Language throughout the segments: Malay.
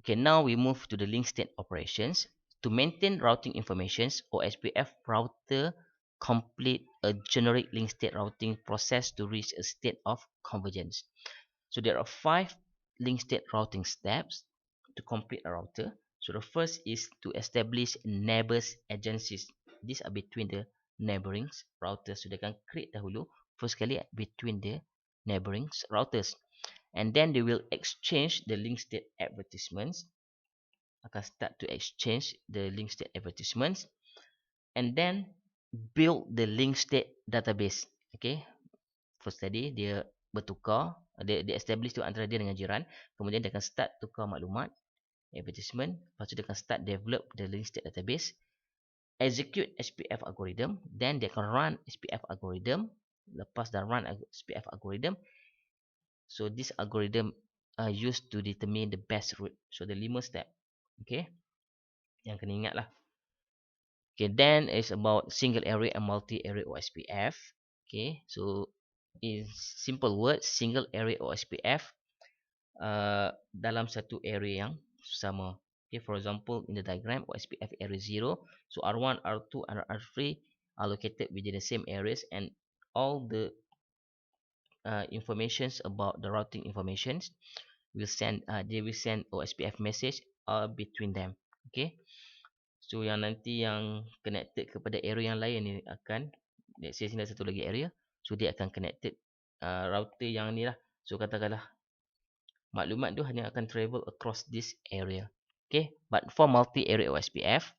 Okay, now we move to the link state operations. To maintain routing informations, OSPF router complete a generic link state routing process to reach a state of convergence. So there are 5 link state routing steps to complete a router. So the first is to establish neighbors agencies. These are between the neighboring routers. So they can create dahulu first kali between the neighboring routers. And then they will exchange the link state advertisements, akan start to exchange the link state advertisements, and then build the link state database. Okay, first tadi dia bertukar, dia establish tu antara dia dengan jiran, kemudian dia akan start tukar maklumat advertisement, lepas tu dia akan start develop the link state database, execute SPF algorithm, then dia akan run SPF algorithm. Lepas dah run SPF algorithm, so this algorithm are used to determine the best route. So the 5 step. Okay, yang kena ingat lah. Okay, then is about single array and multi-array OSPF. Okay, so in simple words, single array OSPF dalam satu array yang sama. Okay, for example, in the diagram, OSPF array 0. So R1, R2, and R3 are located within the same areas, and all the informations about the routing informations will send, they will send OSPF message between them. Okay. So yang nanti yang connected kepada area yang lain ni akan, let's say sini ada satu lagi area, so dia akan connected router yang ni lah. So katakanlah maklumat tu hanya akan travel across this area. Okay, but for multi-area OSPF,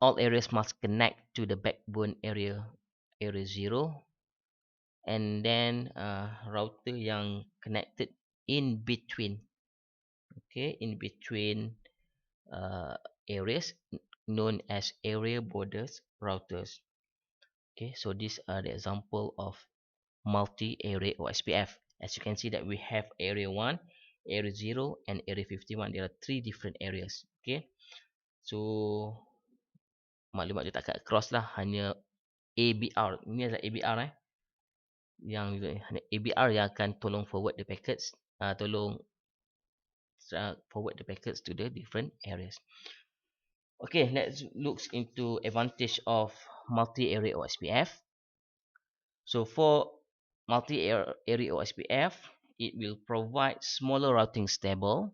all areas must connect to the backbone area 0, and then router yang connected in between, okay, in between uh, areas known as area borders routers. Okay, so these are the example of multi-area OSPF. As you can see that we have area 1, area 0, and area 51. There are 3 different areas. Okay, so maklumat dia tak akan cross lah, hanya ABR. Ini adalah ABR yang hanya ABR yang akan tolong forward the packets, tolong forward the packets to the different areas. Okay, let's look into advantage of multi-area OSPF. So for multi-area OSPF, it will provide smaller routing stable.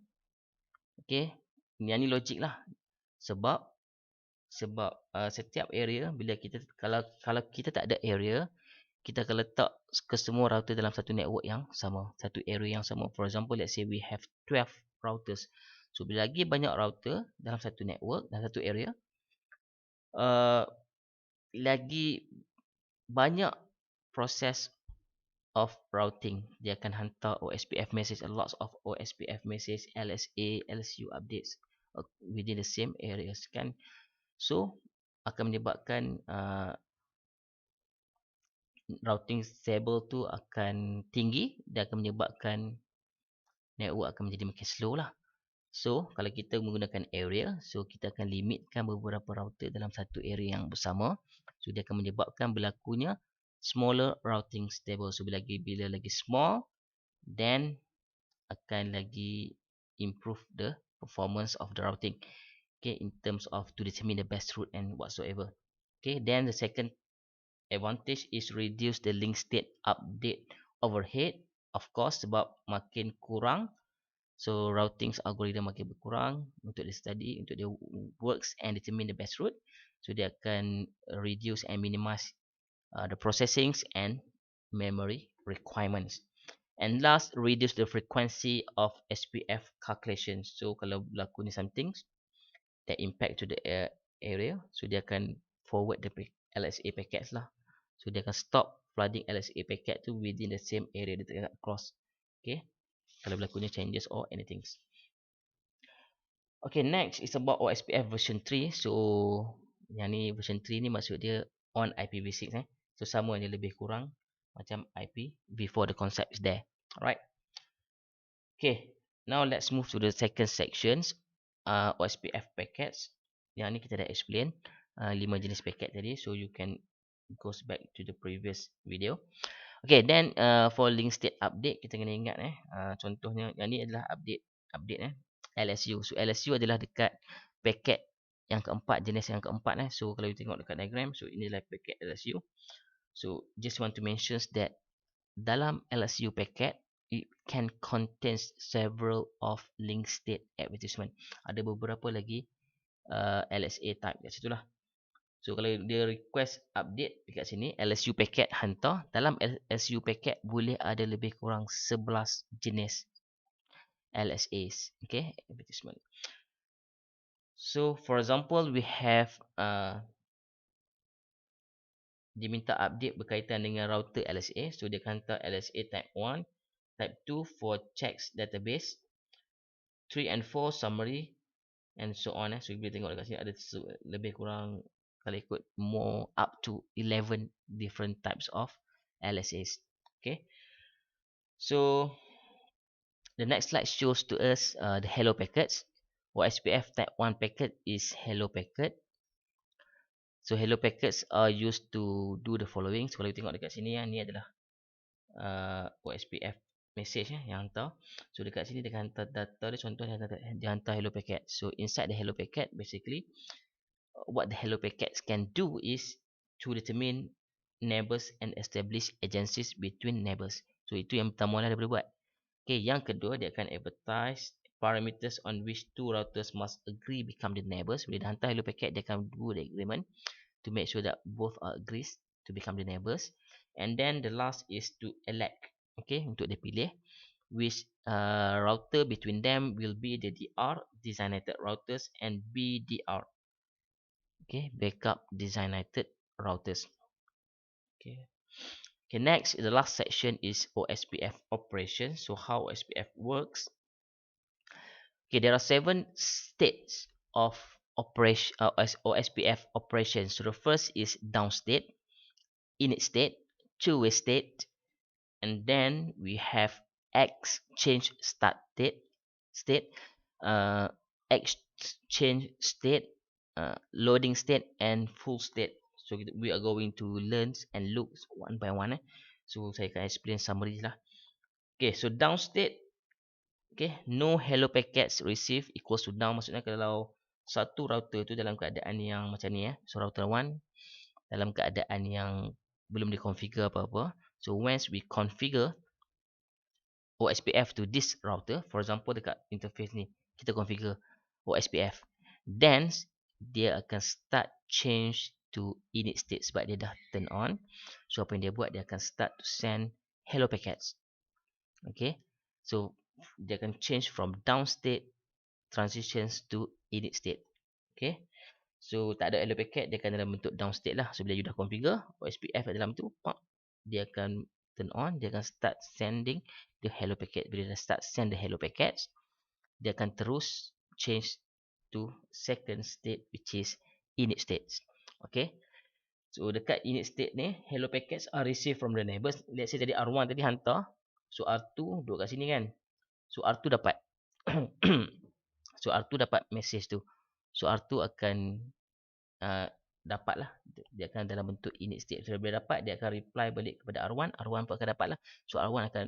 Okay, yang ni logik lah. Sebab setiap area, bila kita kalau kita tak ada area, kita akan letak ke semua router dalam satu network yang sama, satu area yang sama. For example, let's say we have 12 routers. So bila lagi banyak router dalam satu network, dalam satu area, lagi banyak proses of routing. Dia akan hantar OSPF message, a lot of OSPF message, LSA, LSU updates within the same areas kan. So akan menyebabkan routing stable tu akan tinggi, dan akan menyebabkan network akan menjadi makin slow lah. So kalau kita menggunakan area, so kita akan limitkan beberapa router dalam satu area yang bersama. So dia akan menyebabkan berlakunya smaller routing stable. So bila lagi small, then akan lagi improve the performance of the routing. Okay, in terms of to determine the best route and whatsoever. Okay, then the second advantage is reduce the link state update overhead. Of course, sebab makin kurang, so routing algorithm makin berkurang untuk dia study, untuk dia works and determine the best route. So dia akan reduce and minimize the processing and memory requirements. And last, reduce the frequency of SPF calculations. So kalau berlaku ni something that impact to the area, so dia akan forward the LSA packets lah. So dia akan stop flooding LSA packet tu within the same area dia tak cross. Okay, kalau berlakunya changes or anything. Okay, next is about OSPF version 3. So yang ni version 3 ni maksud dia on IPv6 So sama hanya lebih kurang macam IPv4, the concept is there. Alright. Okay, now let's move to the second sections, OSPF packets. Yang ni kita dah explain 5 jenis packet tadi, so you can goes back to the previous video. Okay, then for link state update kita kena ingat contohnya yang ni adalah update LSU. So LSU adalah dekat paket yang keempat, jenis yang keempat. So kalau you tengok dekat diagram, so ini adalah paket LSU. So just want to mention that dalam LSU packet it can contain several of link state advertisement. Ada beberapa lagi LSA type kat situ lah. So kalau dia request update dekat sini, LSU packet hantar. Dalam LSU packet boleh ada lebih kurang 11 jenis LSAs. Okay, advertisement. So for example, we have diminta update berkaitan dengan router LSA. So dia akan hantar LSA type 1, type 2 for checks database, 3 and 4 summary and so on. So boleh tengok dekat sini ada lebih kurang kalau ikut more up to 11 different types of LSAs. Okay, so the next slide shows to us the hello packets. OSPF type 1 packet is hello packet. So hello packets are used to do the following. So kalau kita tengok dekat sini ni adalah OSPF message yang hantar. So dekat sini dia akan hantar data dia, contoh dia hantar hello packet. So inside the hello packet, basically what the hello packets can do is to determine neighbors and establish agencies between neighbors. So itu yang pertama lah dia boleh buat. Okay, yang kedua dia akan advertise parameters on which two routers must agree become the neighbors. Bila dia hantar hello packet, dia akan do the agreement to make sure that both are agrees to become the neighbors. And then the last is to elect, okay, untuk dia pilih which router between them will be the DR, designated routers, and BDR, okay, backup designated routers. Okay. Okay, next, the last section is OSPF operations. So how OSPF works. Okay, there are 7 states of operation OSPF operations. So the first is down state, init state, two-way state, and then we have exchange start state, uh, exchange state, loading state, and full state. So we are going to learn and look one by one. So saya akan explain summary lah. Okay, so down state. Okay, no hello packets received equals to down. Maksudnya kalau satu router tu dalam keadaan yang macam ni so router 1 dalam keadaan yang belum dikonfigure apa-apa. So once we configure OSPF to this router, for example dekat interface ni kita configure OSPF, then dia akan start change to init state sebab dia dah turn on. So apa yang dia buat, dia akan start to send hello packets. Okay, so dia akan change from down state transitions to init state. Okay, so tak ada hello packet, dia akan dalam bentuk down state lah. So bila you dah configure OSPF kat dalam tu, dia akan turn on, dia akan start sending the hello packet. Bila dia start send the hello packets, dia akan terus change to second state which is init state. Okay, so dekat init state ni, hello packets are received from the neighbors. Let's say tadi R1 tadi hantar, so R2 duduk kat sini kan, so R2 dapat so R2 dapat message tu. So R2 akan dapat lah, dia akan dalam bentuk init state. So bila dapat, dia akan reply balik kepada R1, R1 pun akan dapat lah. So R1 akan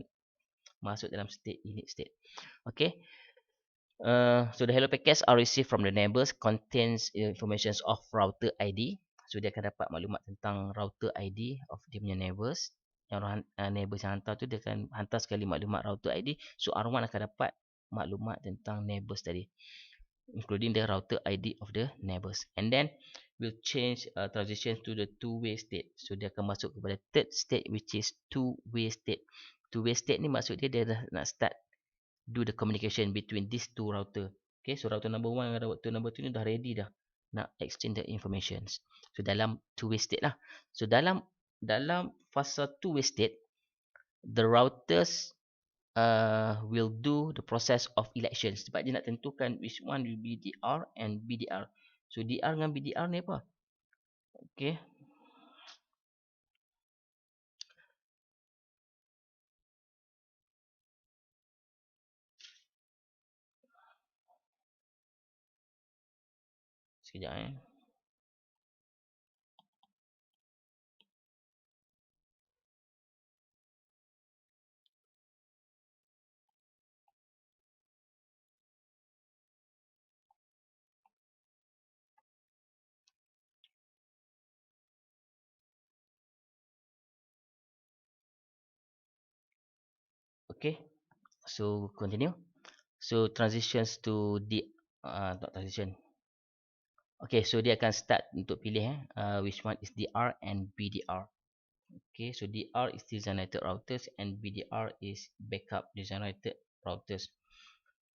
masuk dalam state init state. Okay, so the hello packets are received from the neighbors contains information of router ID. So dia akan dapat maklumat tentang router ID of dia punya neighbors. Yang neighbors yang hantar tu, dia akan hantar sekali maklumat router ID. So R1 akan dapat maklumat tentang neighbors tadi, including the router ID of the neighbors. And then will change transition to the two-way state. So dia akan masuk kepada third state which is two-way state. Two-way state ni maksud dia dah nak start do the communication between these two router. Okay, so router number 1 dan router number 2 ni dah ready dah nak exchange the informations. So dalam two-way state lah. So dalam fasa two-way state, the routers will do the process of elections sebab dia nak tentukan which one will be DR and BDR. So DR dengan BDR ni apa? Okay, sekejap Okay, so continue. So transitions to the not transition. Okay, so dia akan start untuk pilih which one is DR and BDR. Okay, so DR is designated routers and BDR is backup designated routers.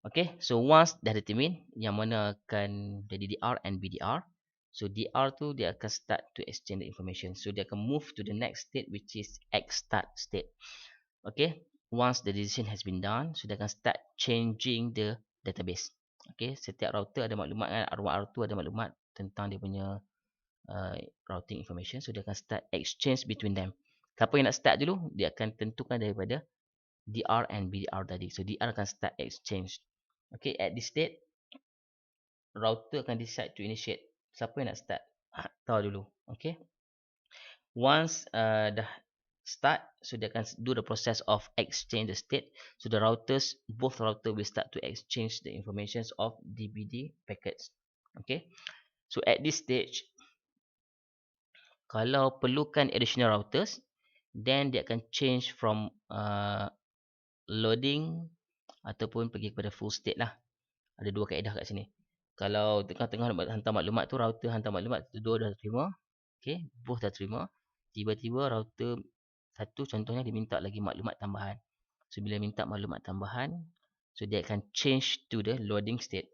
Okay, so once dah determine yang mana akan jadi DR and BDR, so DR tu dia akan start to exchange the information. So dia akan move to the next state which is X start state. Okay, once the decision has been done, so dia akan start changing the database. Okay, setiap router ada maklumat kan, R1 R2 ada maklumat tentang dia punya uh, routing information. So dia akan start exchange between them. Siapa yang nak start dulu, dia akan tentukan daripada DR and BDR tadi. So DR akan start exchange. Okay, at this state router akan decide to initiate. Siapa yang nak start? Tahu dulu. Okay, once dah start, so dia akan do the process of exchange the state. So the routers, both router will start to exchange the informations of DBD packets. Okay, so at this stage, kalau perlukan additional routers, then dia akan change from loading ataupun pergi kepada full state lah. Ada dua kaedah kat sini. Kalau tengah-tengah hantar maklumat tu, router hantar maklumat, dua dah terima. Okay, both dah terima. Tiba-tiba router satu contohnya dia minta lagi maklumat tambahan. So bila minta maklumat tambahan, so dia akan change to the loading state.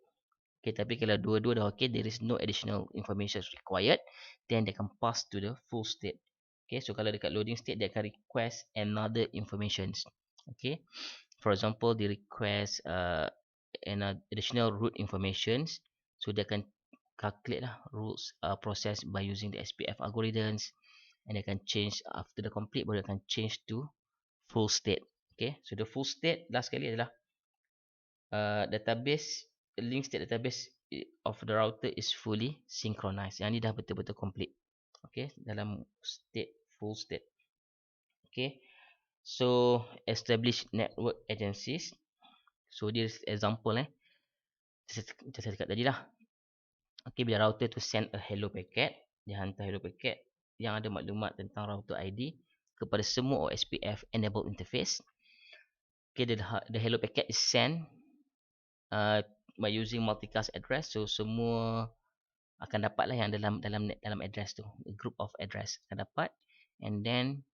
Okay, tapi kalau dua-dua dah okay, there is no additional information required, then dia akan pass to the full state. Okay, so kalau dekat loading state, dia akan request another informations. Okay, for example, dia request an additional root informations. So dia akan calculate lah rules process by using the SPF algorithms, and dia akan change after the complete, baru dia akan change to full state. Okay, so the full state last sekali adalah database, link state database of the router is fully synchronized. Yang ni dah betul-betul complete. Okay, dalam state full state. Okay, so establish network agencies. So this example macam saya cakap tadi lah. Okay, bila router tu send a hello packet, dia hantar hello packet yang ada maklumat tentang router ID kepada semua OSPF enabled interface. Okay, the hello packet is sent by using multicast address. So semua akan dapat lah yang dalam address tu, a group of address akan dapat, and then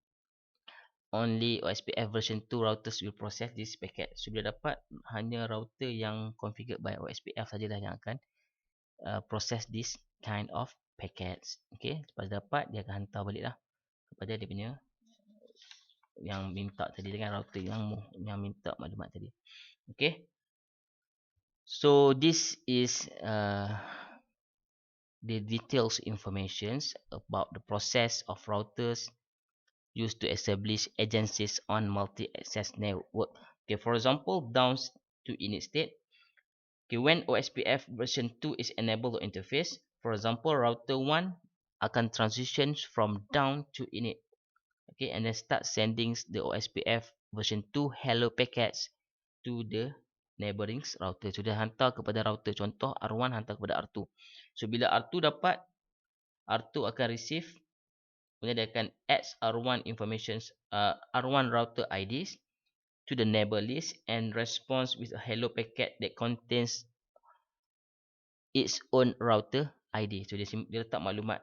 only OSPF version 2 routers will process this packet. So bila dapat, hanya router yang configured by OSPF sajalah yang akan process this kind of packets. Okay, lepas dapat dia akan hantar balik lah kepada dia punya yang minta tadi, dengan router yang minta maklumat tadi. Okay, so this is the details informations about the process of routers used to establish agencies on multi-access network. Okay, for example, down to init state. Okay, when OSPF version 2 is enabled to interface, for example, router 1 akan transition from down to init. Okay, and then start sending the OSPF version 2 hello packets to the neighboring router. So dia hantar kepada router, contoh R1 hantar kepada R2. So bila R2 dapat, R2 akan receive, kemudian dia akan add R1 informations, R1 router IDs to the neighbor list and response with a hello packet that contains its own router ID. So dia letak maklumat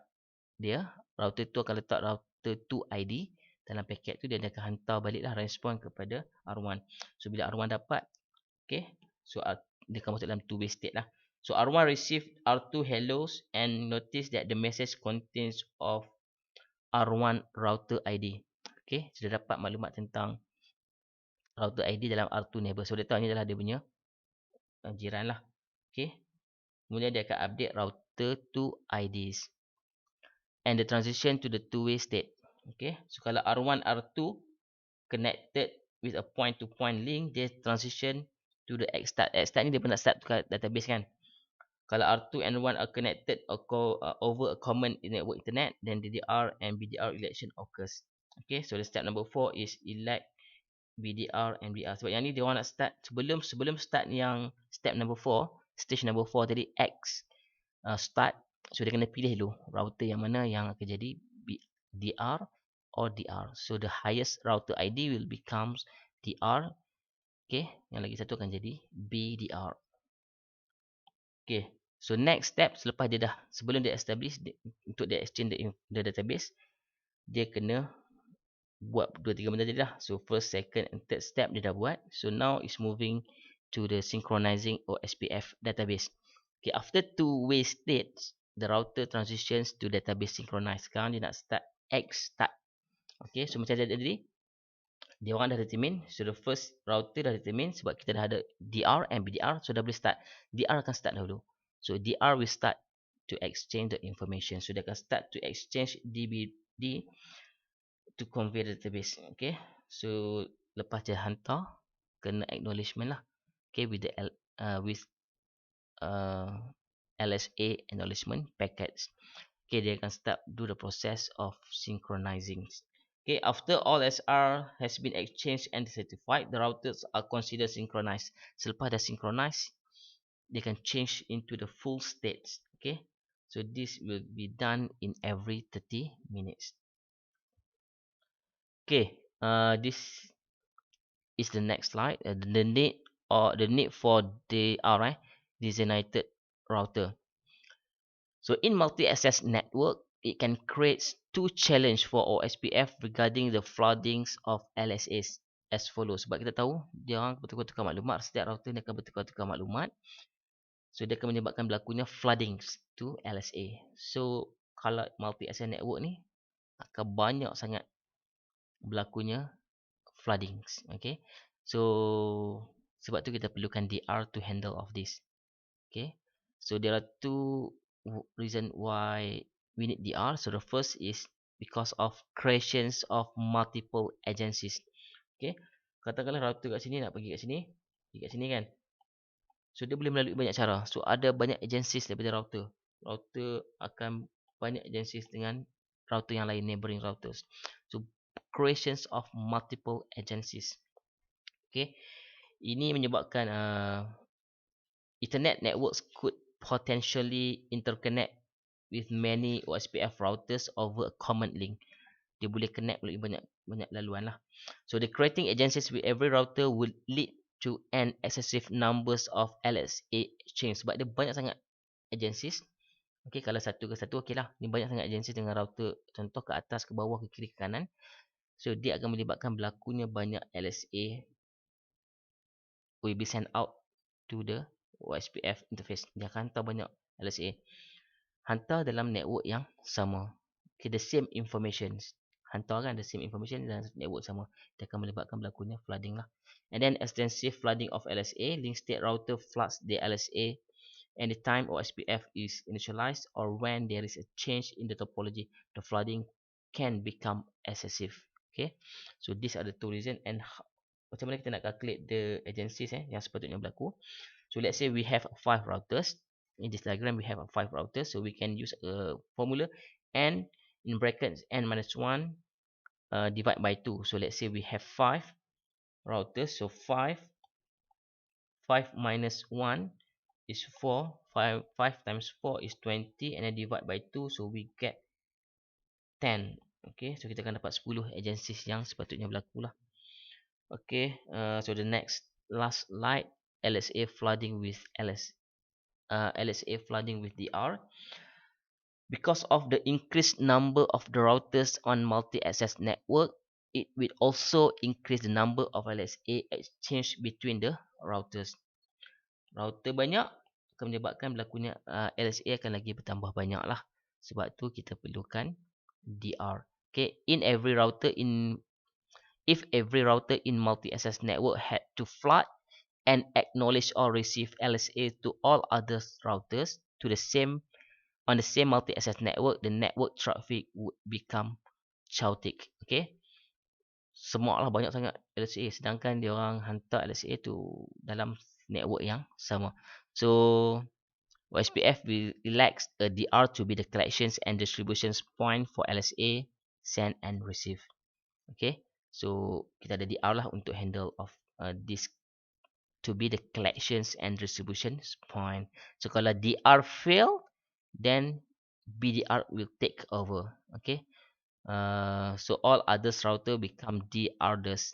dia, router tu akan letak router 2 ID dalam paket tu, dia akan hantar baliklah respon kepada R1. So bila R1 dapat, okay, so dia akan masuk dalam two-way state lah. So R1 receive R2 hellos and notice that the message contains of R1 router ID. Okay, so dia dapat maklumat tentang router ID dalam R2 neighbor. So dia tahu ni adalah dia punya jiran lah. Okay, kemudian dia akan update router 2 IDs and the transition to the two-way state. Okay, so kalau R1 R2 connected with a point-to-point link, dia transition to the X-start. X-start ni dia pernah start database kan. Kalau R2 and 1 are connected over a common network internet, then DDR and BDR election occurs. Okay, so the step number 4 is elect BDR and BR. Sebab yang ni dia orang nak start sebelum start yang step number 4, stage number 4 tadi X start. So dia kena pilih dulu router yang mana yang akan jadi DR or DR. So the highest router ID will becomes DR Okay, yang lagi satu akan jadi BDR. Okay, so next step selepas dia dah, sebelum dia establish untuk dia exchange the database, dia kena buat 2-3 benda tadi dah. So first, second and third step dia dah buat. So now is moving to the synchronizing OSPF database. Okay, after two-way states, the router transitions to database synchronize. Sekarang dia nak start start. Okay, so macam tadi, dia orang dah determine. So the first router dah determine sebab kita dah ada DR and BDR. So dah boleh start. DR akan start dahulu. So DR will start to exchange the information. So dia akan start to exchange DBD to convey the database. Okay, so lepas dia hantar, kena acknowledgement lah. Okay, with the LSA acknowledgement packets. Okay, dia akan start do the process of synchronizing. Okay, after all SR has been exchanged and certified, the routers are considered synchronized. Selepas dah synchronize, they can change into the full states. Okay, so this will be done in every 30 minutes. Okay, this is the next slide. The need for the designated router. So in multi-access network, it can create two challenge for OSPF regarding the floodings of LSAs as follows. Sebab kita tahu dia orang bertukar-tukar maklumat, setiap router ni akan bertukar-tukar maklumat. So dia akan menyebabkan berlakunya floodings to LSA. So kalau multi-access network ni akan banyak sangat berlakunya floodings. Okay, so sebab tu kita perlukan DR to handle of this. Okay, so there are two reason why we need DR. So the first is because of creations of multiple agencies. Okay, katakanlah router kat sini nak pergi kat sini kan. So dia boleh melalui banyak cara. So ada banyak agencies daripada router. Router akan banyak agencies dengan router yang lain, neighboring routers. So creations of multiple agencies. Okay, ini menyebabkan Ethernet networks could potentially interconnect with many OSPF routers over a common link. Dia boleh connect melalui banyak laluan lah. So the creating agencies with every router will lead to an excessive numbers of LSA exchange. Sebab dia banyak sangat agencies. Okay, kalau satu ke satu, okay lah. Ni banyak sangat agencies dengan router. Contoh ke atas, ke bawah, ke kiri, ke kanan. So dia akan menyebabkan berlakunya banyak LSA will be sent out to the OSPF interface. Dia akan hantar banyak LSA. Hantar dalam network yang sama. Okay, the same information. Hantar kan the same information dalam network sama. Dia akan menyebabkan berlakunya flooding lah. And then extensive flooding of LSA. Link state router floods the LSA anytime OSPF is initialized or when there is a change in the topology. The flooding can become excessive. Okay, so these are the two reasons. And macam mana kita nak calculate the agencies yang sepatutnya berlaku. So let's say we have 5 routers. In this diagram we have 5 routers. So we can use a formula n in brackets n minus 1 divide by 2. So let's say we have 5 routers. So 5 minus 1 is 4. 5 times 4 is 20. And then divide by 2. So we get 10. Okay, so kita akan dapat 10 agencies yang sepatutnya berlaku lah. Okay, so the last slide, LSA flooding with LSA flooding with DR. Because of the increased number of the routers on multi-access network, it will also increase the number of LSA exchange between the routers. Router banyak akan menyebabkan berlakunya LSA akan lagi bertambah banyak lah. Sebab tu kita perlukan DR. Okay, if every router in multi-access network had to flood and acknowledge or receive LSA to all other routers to the same on the same multi-access network, the network traffic would become chaotic. Okay, semua lah banyak sangat LSA, sedangkan dia orang hantar LSA tu dalam network yang sama. So OSPF will relax a DR to be the collections and distributions point for LSA send and receive. Okay, so kita ada DR lah untuk handle of this to be the collections and distributions point. So kalau DR fail, then BDR will take over. Okay, so all others router become DRs.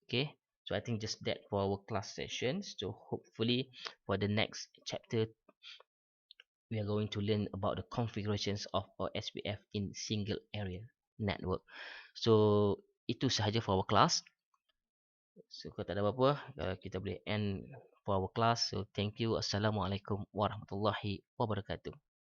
Okay, So I think just that for our class sessions. So hopefully for the next chapter we are going to learn about the configurations of our SPF in single area network. So itu sahaja for our class. So kalau tak ada apa-apa, kita boleh end for our class. So thank you. Assalamualaikum warahmatullahi wabarakatuh.